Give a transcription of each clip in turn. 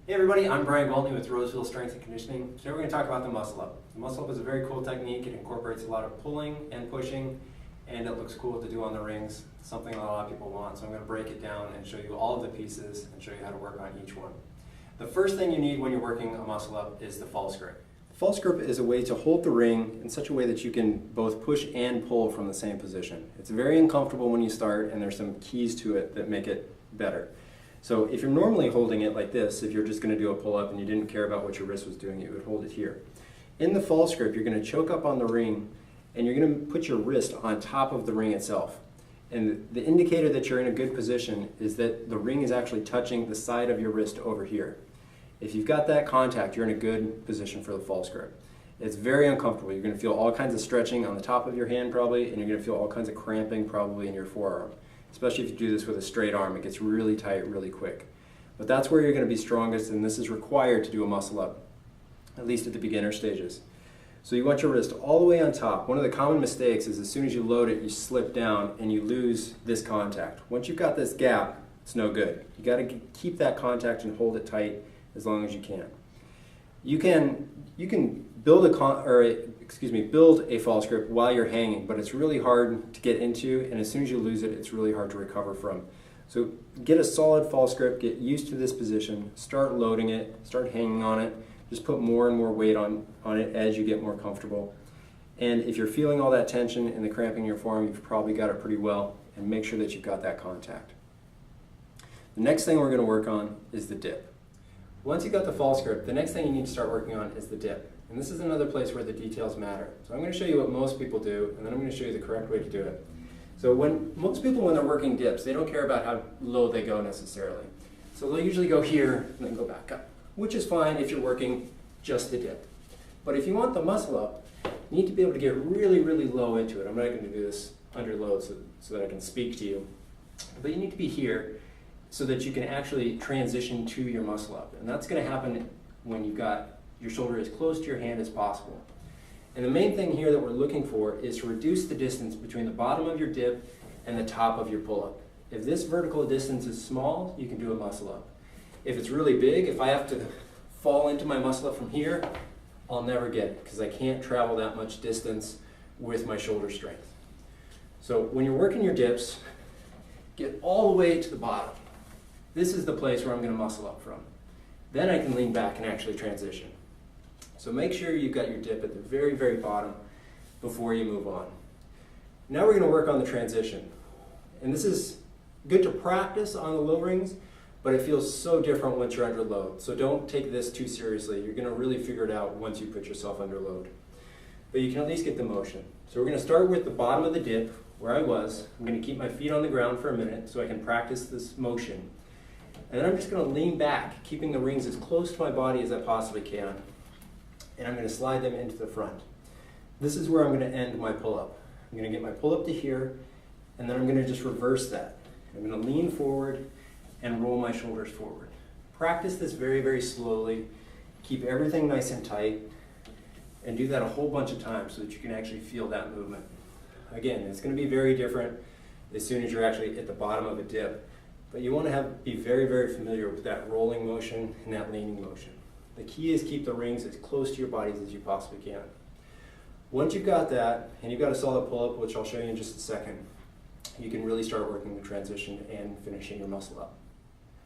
Hey everybody, I'm Gwaltney with Roseville Strength and Conditioning. Today we're going to talk about the muscle up. The muscle up is a very cool technique. It incorporates a lot of pulling and pushing, and it looks cool to do on the rings, something that a lot of people want. So I'm going to break it down and show you all of the pieces and show you how to work on each one. The first thing you need when you're working a muscle up is the false grip. The false grip is a way to hold the ring in such a way that you can both push and pull from the same position. It's very uncomfortable when you start, and there's some keys to it that make it better. So if you're normally holding it like this, if you're just going to do a pull-up and you didn't care about what your wrist was doing, you would hold it here. In the false grip, you're going to choke up on the ring and you're going to put your wrist on top of the ring itself. And the indicator that you're in a good position is that the ring is actually touching the side of your wrist over here. If you've got that contact, you're in a good position for the false grip. It's very uncomfortable. You're going to feel all kinds of stretching on the top of your hand probably, and you're going to feel all kinds of cramping probably in your forearm. Especially if you do this with a straight arm, it gets really tight really quick. But that's where you're going to be strongest, and this is required to do a muscle up, at least at the beginner stages. So you want your wrist all the way on top. One of the common mistakes is as soon as you load it, you slip down and you lose this contact. Once you've got this gap, it's no good. You got to keep that contact and hold it tight as long as you can. You can build a false grip while you're hanging, but it's really hard to get into, and as soon as you lose it, it's really hard to recover from. So get a solid false grip, get used to this position, start loading it, start hanging on it, just put more and more weight on it as you get more comfortable. And if you're feeling all that tension and the cramping in your forearm, you've probably got it pretty well, and make sure that you've got that contact. The next thing we're going to work on is the dip. Once you've got the false grip, the next thing you need to start working on is the dip. And this is another place where the details matter. So I'm going to show you what most people do, and then I'm going to show you the correct way to do it. So most people, when they're working dips, they don't care about how low they go necessarily. So they'll usually go here and then go back up, which is fine if you're working just the dip. But if you want the muscle up, you need to be able to get really, really low into it. I'm not going to do this under load so that I can speak to you. But you need to be here so that you can actually transition to your muscle up. And that's going to happen when you've got your shoulder as close to your hand as possible. And the main thing here that we're looking for is to reduce the distance between the bottom of your dip and the top of your pull-up. If this vertical distance is small, you can do a muscle up. If it's really big, if I have to fall into my muscle up from here, I'll never get it because I can't travel that much distance with my shoulder strength. So when you're working your dips, get all the way to the bottom. This is the place where I'm going to muscle up from. Then I can lean back and actually transition. So make sure you've got your dip at the very, very bottom before you move on. Now we're going to work on the transition. And this is good to practice on the low rings, but it feels so different once you're under load. So don't take this too seriously. You're going to really figure it out once you put yourself under load. But you can at least get the motion. So we're going to start with the bottom of the dip, where I was. I'm going to keep my feet on the ground for a minute so I can practice this motion. And then I'm just going to lean back, keeping the rings as close to my body as I possibly can. And I'm going to slide them into the front. This is where I'm going to end my pull-up. I'm going to get my pull-up to here, and then I'm going to just reverse that. I'm going to lean forward and roll my shoulders forward. Practice this very, very slowly. Keep everything nice and tight, and do that a whole bunch of times so that you can actually feel that movement. Again, it's going to be very different as soon as you're actually at the bottom of a dip. But you want to be very, very familiar with that rolling motion and that leaning motion. The key is keep the rings as close to your bodies as you possibly can. Once you've got that, and you've got a solid pull-up, which I'll show you in just a second, you can really start working the transition and finishing your muscle up.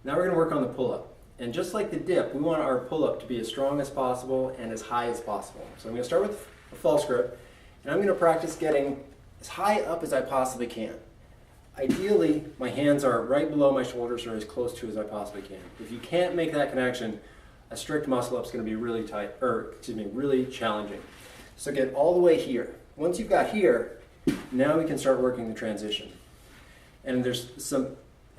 Now we're going to work on the pull-up. And just like the dip, we want our pull-up to be as strong as possible and as high as possible. So I'm going to start with a false grip, and I'm going to practice getting as high up as I possibly can. Ideally, my hands are right below my shoulders or as close to as I possibly can. If you can't make that connection, a strict muscle up is going to be really challenging. So get all the way here. Once you've got here, now we can start working the transition. And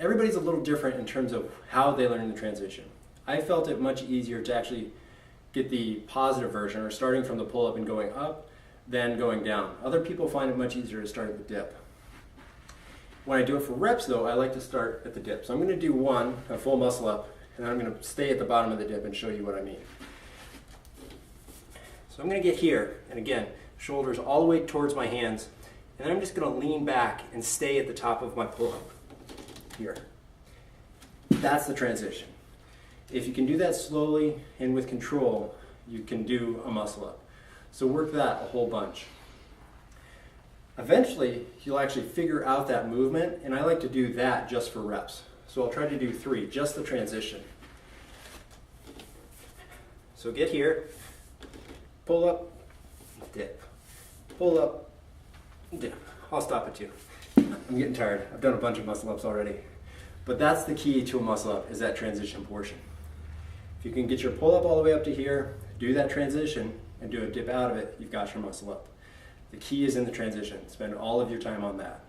everybody's a little different in terms of how they learn the transition. I felt it much easier to actually get the positive version, or starting from the pull-up and going up, than going down. Other people find it much easier to start at the dip. When I do it for reps though, I like to start at the dip. So I'm going to do a full muscle up, and then I'm going to stay at the bottom of the dip and show you what I mean. So I'm going to get here, and again, shoulders all the way towards my hands, and then I'm just going to lean back and stay at the top of my pull-up here. That's the transition. If you can do that slowly and with control, you can do a muscle up. So work that a whole bunch. Eventually, you'll actually figure out that movement, and I like to do that just for reps. So I'll try to do 3, just the transition. So get here, pull up, dip, pull up, dip. I'll stop at 2. I'm getting tired. I've done a bunch of muscle ups already. But that's the key to a muscle up, is that transition portion. If you can get your pull up all the way up to here, do that transition, and do a dip out of it, you've got your muscle up. The key is in the transition. Spend all of your time on that.